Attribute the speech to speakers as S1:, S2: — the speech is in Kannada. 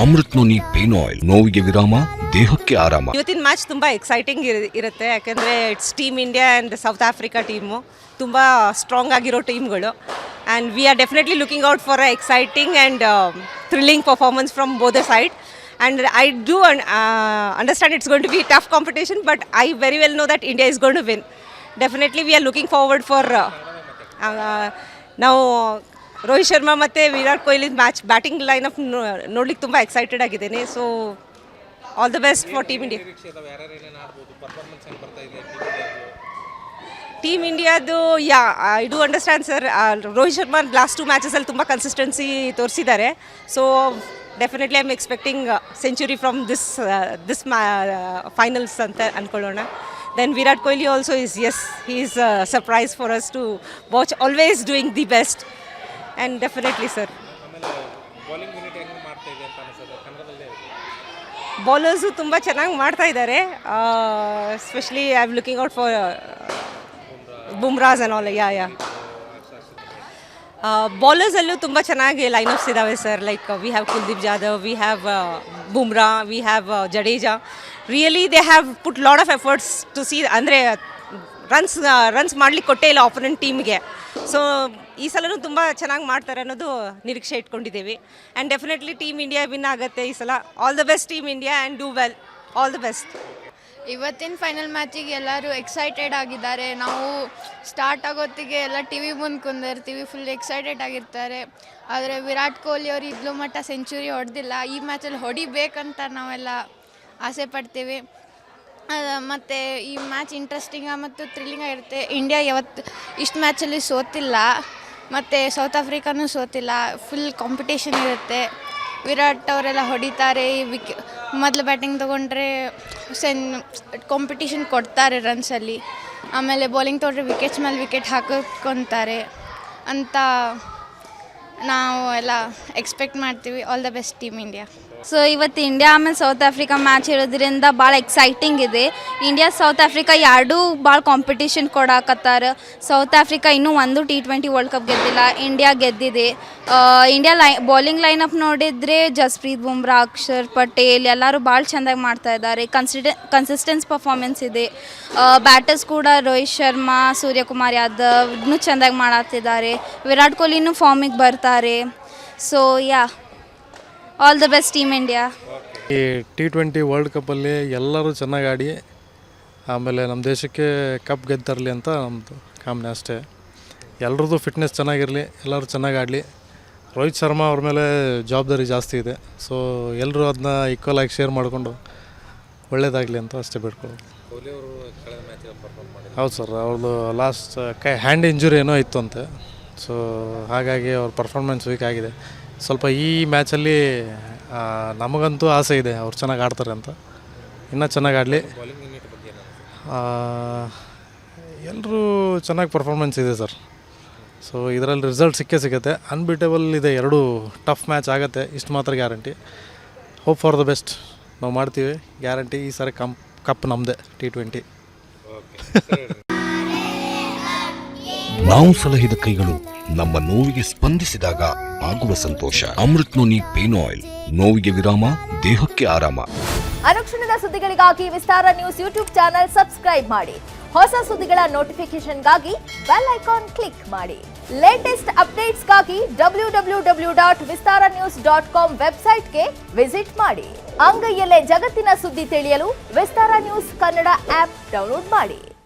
S1: ಅಮೃತ್ ನೋನಿ ಪೇನ್ ಆಯಿಲ್, ನೋವಿಗೆ ವಿರಾಮ, ದೇಹಕ್ಕೆ ಆರಾಮ.
S2: ಇವತ್ತಿನ ಮ್ಯಾಚ್ ತುಂಬ ಎಕ್ಸೈಟಿಂಗ್ ಇರುತ್ತೆ, ಯಾಕೆಂದರೆ it's team India and South Africa team ತುಂಬ ಸ್ಟ್ರಾಂಗ್ ಆಗಿರೋ ಟೀಮ್ಗಳು. And we are definitely looking out for a exciting and thrilling performance from both the side. And I do understand it's going to be a tough competition, but I very well know that India is going to win. Definitely we are looking forward for now Rohit Sharma ಮತ್ತು Virat Kohli match batting lineup ನೋಡ್ಲಿಕ್ಕೆ ತುಂಬ ಎಕ್ಸೈಟೆಡ್ ಆಗಿದ್ದೇನೆ. So all the best for team India. Team ಇಂಡಿಯಾದು I do understand sir. Rohit Sharma last 2 ಮ್ಯಾಚಸಲ್ಲಿ ತುಂಬ ಕನ್ಸಿಸ್ಟೆನ್ಸಿ ತೋರಿಸಿದ್ದಾರೆ. So definitely I am expecting century from this finals ಅಂತ ಅಂದ್ಕೊಳ್ಳೋಣ. Then Virat Kohli also he is a surprise for us to watch, always doing the best. And definitely sir, bowlers ತುಂಬ ಚೆನ್ನಾಗಿ ಮಾಡ್ತಾ ಇದ್ದಾರೆ. Especially I am looking out for Bumrah's and all. ಬೌಲರ್ಸಲ್ಲೂ ತುಂಬ ಚೆನ್ನಾಗಿ ಲೈನಪ್ಸ್ ಇದ್ದಾವೆ sir. Like we have Kuldeep Jadhav, we have Bumrah, we have Jadeja. Really they have put lot of efforts to see, ಅಂದರೆ ರನ್ಸ್ ಮಾಡ್ಲಿಕ್ಕೆ ಕೊಟ್ಟೇ ಇಲ್ಲ ಆಪೋನೆಂಟ್ ಟೀಮ್ಗೆ. ಸೊ ಈ ಸಲನೂ ತುಂಬ ಚೆನ್ನಾಗಿ ಮಾಡ್ತಾರೆ ಅನ್ನೋದು ನಿರೀಕ್ಷೆ ಇಟ್ಕೊಂಡಿದ್ದೀವಿ. And definitely team India win ಆಗುತ್ತೆ ಈ ಸಲ. All the best team India and do well. All the best.
S3: ಇವತ್ತಿನ ಫೈನಲ್ ಮ್ಯಾಚಿಗೆ ಎಲ್ಲರೂ ಎಕ್ಸೈಟೆಡ್ ಆಗಿದ್ದಾರೆ. ನಾವು ಸ್ಟಾರ್ಟ್ ಆಗೋತ್ತಿಗೆ ಎಲ್ಲ ಟಿ ವಿ ಮುಂದೆ ಕುಂದಿರ್ತೀವಿ, ಫುಲ್ ಎಕ್ಸೈಟೆಡ್ ಆಗಿರ್ತಾರೆ. ಆದರೆ ವಿರಾಟ್ ಕೊಹ್ಲಿ ಅವರು ಇದ್ಲು ಮಟ್ಟ ಸೆಂಚುರಿ ಹೊಡೆದಿಲ್ಲ. ಈ ಮ್ಯಾಚಲ್ಲಿ ಹೊಡಿಬೇಕಂತ ನಾವೆಲ್ಲ ಆಸೆ ಪಡ್ತೀವಿ. ಮತ್ತು ಈ ಮ್ಯಾಚ್ ಇಂಟ್ರೆಸ್ಟಿಂಗ ಮತ್ತು ಥ್ರಿಲ್ಲಿಂಗಾಗಿರುತ್ತೆ. ಇಂಡಿಯಾ ಇಷ್ಟು ಮ್ಯಾಚಲ್ಲಿ ಸೋತಿಲ್ಲ, ಮತ್ತು ಸೌತ್ ಆಫ್ರಿಕಾನೂ ಸೋತಿಲ್ಲ. ಫುಲ್ ಕಾಂಪಿಟೇಷನ್ ಇರುತ್ತೆ. ವಿರಾಟ್ ಅವರೆಲ್ಲ ಹೊಡಿತಾರೆ. ಮೊದಲು ಬ್ಯಾಟಿಂಗ್ ತೊಗೊಂಡ್ರೆ ಕಾಂಪಿಟೇಷನ್ ಕೊಡ್ತಾರೆ ರನ್ಸಲ್ಲಿ. ಆಮೇಲೆ ಬೌಲಿಂಗ್ ತೊಗೊಂಡ್ರೆ ವಿಕೆಟ್ಸ್ ಮೇಲೆ ವಿಕೆಟ್ ಹಾಕೋತ್ಕೊತಾರೆ ಅಂತ ನಾವು ಎಲ್ಲ ಎಕ್ಸ್ಪೆಕ್ಟ್ ಮಾಡ್ತೀವಿ. All the best team India.
S4: So ಇವತ್ತು ಇಂಡಿಯಾ ಆಮೇಲೆ ಸೌತ್ ಆಫ್ರಿಕಾ ಮ್ಯಾಚ್ ಇರೋದ್ರಿಂದ ಭಾಳ ಎಕ್ಸೈಟಿಂಗ್ ಇದೆ. ಇಂಡಿಯಾ ಸೌತ್ ಆಫ್ರಿಕಾ ಎರಡೂ ಭಾಳ ಕಾಂಪಿಟೇಷನ್ ಕೊಡಾಕತ್ತಾರೆ. ಸೌತ್ ಆಫ್ರಿಕಾ ಇನ್ನೂ ಒಂದು T20 ವರ್ಲ್ಡ್ ಕಪ್ ಗೆದ್ದಿಲ್ಲ, ಇಂಡಿಯಾ ಗೆದ್ದಿದೆ. ಇಂಡಿಯಾ ಬೌಲಿಂಗ್ ಲೈನಪ್ ನೋಡಿದರೆ ಜಸ್ಪ್ರೀತ್ ಬುಮ್ರಾ, ಅಕ್ಷರ್ ಪಟೇಲ್ ಎಲ್ಲರೂ ಭಾಳ ಚೆಂದಾಗಿ ಮಾಡ್ತಾ ಇದ್ದಾರೆ. ಕನ್ಸಿಸ್ಟೆನ್ಸ್ ಪರ್ಫಾರ್ಮೆನ್ಸ್ ಇದೆ. ಬ್ಯಾಟರ್ಸ್ ಕೂಡ ರೋಹಿತ್ ಶರ್ಮಾ, ಸೂರ್ಯಕುಮಾರ್ ಯಾದವ್ ಇನ್ನೂ ಚೆಂದಾಗಿ ಮಾಡತ್ತಿದ್ದಾರೆ. ವಿರಾಟ್ ಕೊಹ್ಲಿನೂ ಫಾರ್ಮಿಗೆ ಬರ್ತಾರೆ. So all the best team India.
S5: ಈ T20 ವರ್ಲ್ಡ್ ಕಪ್ಪಲ್ಲಿ ಎಲ್ಲರೂ ಚೆನ್ನಾಗಿ ಆಡಿ ಆಮೇಲೆ ನಮ್ಮ ದೇಶಕ್ಕೆ ಕಪ್ ಗೆದ್ದರಲಿ ಅಂತ ನಮ್ಮದು ಕಾಮನೆ ಅಷ್ಟೇ. ಎಲ್ಲರದ್ದು ಫಿಟ್ನೆಸ್ ಚೆನ್ನಾಗಿರಲಿ, ಎಲ್ಲರೂ ಚೆನ್ನಾಗಿ ಆಡಲಿ. ರೋಹಿತ್ ಶರ್ಮಾ ಅವ್ರ ಮೇಲೆ ಜವಾಬ್ದಾರಿ ಜಾಸ್ತಿ ಇದೆ. ಸೊ ಎಲ್ಲರೂ ಅದನ್ನ ಈಕ್ವಲ್ ಆಗಿ ಶೇರ್ ಮಾಡಿಕೊಂಡು ಒಳ್ಳೇದಾಗಲಿ ಅಂತ ಅಷ್ಟೇ ಬಿಡ್ಕೊಳ್ಳೋದು. ಹೌದು ಸರ್, ಅವ್ರದ್ದು ಲಾಸ್ಟ್ ಹ್ಯಾಂಡ್ ಇಂಜುರಿ ಏನೋ ಇತ್ತು ಅಂತೆ. ಸೊ ಹಾಗಾಗಿ ಅವ್ರ ಪರ್ಫಾರ್ಮೆನ್ಸ್ ವೀಕ್ ಆಗಿದೆ ಸ್ವಲ್ಪ. ಈ ಮ್ಯಾಚಲ್ಲಿ ನಮಗಂತೂ ಆಸೆ ಇದೆ ಅವ್ರು ಚೆನ್ನಾಗಿ ಆಡ್ತಾರೆ ಅಂತ. ಇನ್ನೂ ಚೆನ್ನಾಗಿ ಆಡಲಿ. ಎಲ್ಲರೂ ಚೆನ್ನಾಗಿ ಪರ್ಫಾರ್ಮೆನ್ಸ್ ಇದೆ ಸರ್. ಸೊ ಇದರಲ್ಲಿ ರಿಸಲ್ಟ್ ಸಿಗುತ್ತೆ. ಅನ್ಬಿಟೇಬಲ್ ಇದೆ. ಎರಡೂ ಟಫ್ ಮ್ಯಾಚ್ ಆಗುತ್ತೆ, ಇಷ್ಟು ಮಾತ್ರ guarantee. Hope for the best. ನಾವು ಮಾಡ್ತೀವಿ ಗ್ಯಾರಂಟಿ. ಈ ಸಾರಿ ಕಪ್ ನಮ್ಮದೇ T20.
S1: ನಾವು ಸಲಹಿದ ಕೈಗಳು ನಮ್ಮ ನೋವಿಗೆ ಸ್ಪಂದಿಸಿದಾಗ ಆಗುವ ಸಂತೋಷ. ಅಮೃತ್ ನೋನಿ ಪೇನ್ ಆಯಿಲ್, ನೋವಿಗೆ ವಿರಾಮ, ದೇಹಕ್ಕೆ ಆರಾಮ.
S6: ಅನುಕ್ಷಣದ ಸುದ್ದಿಗಳಿಗಾಗಿ ವಿಸ್ತಾರ ನ್ಯೂಸ್ ಯೂಟ್ಯೂಬ್ ಚಾನೆಲ್ ಸಬ್ಸ್ಕ್ರೈಬ್ ಮಾಡಿ. ಹೊಸ ಸುದ್ದಿಗಳ ನೋಟಿಫಿಕೇಶನ್ಗಾಗಿ ಬೆಲ್ ಐಕಾನ್ ಕ್ಲಿಕ್ ಮಾಡಿ. ಲೇಟೆಸ್ಟ್ ಅಪ್ಡೇಟ್ಸ್ಗಾಗಿ www.vistaranews.com ವೆಬ್ಸೈಟ್ಗೆ ವಿಸಿಟ್ ಮಾಡಿ. ಅಂಗೈಯಲ್ಲೇ ಜಗತ್ತಿನ ಸುದ್ದಿ ತಿಳಿಯಲು ವಿಸ್ತಾರ ನ್ಯೂಸ್ ಕನ್ನಡ ಆಪ್ ಡೌನ್ಲೋಡ್ ಮಾಡಿ.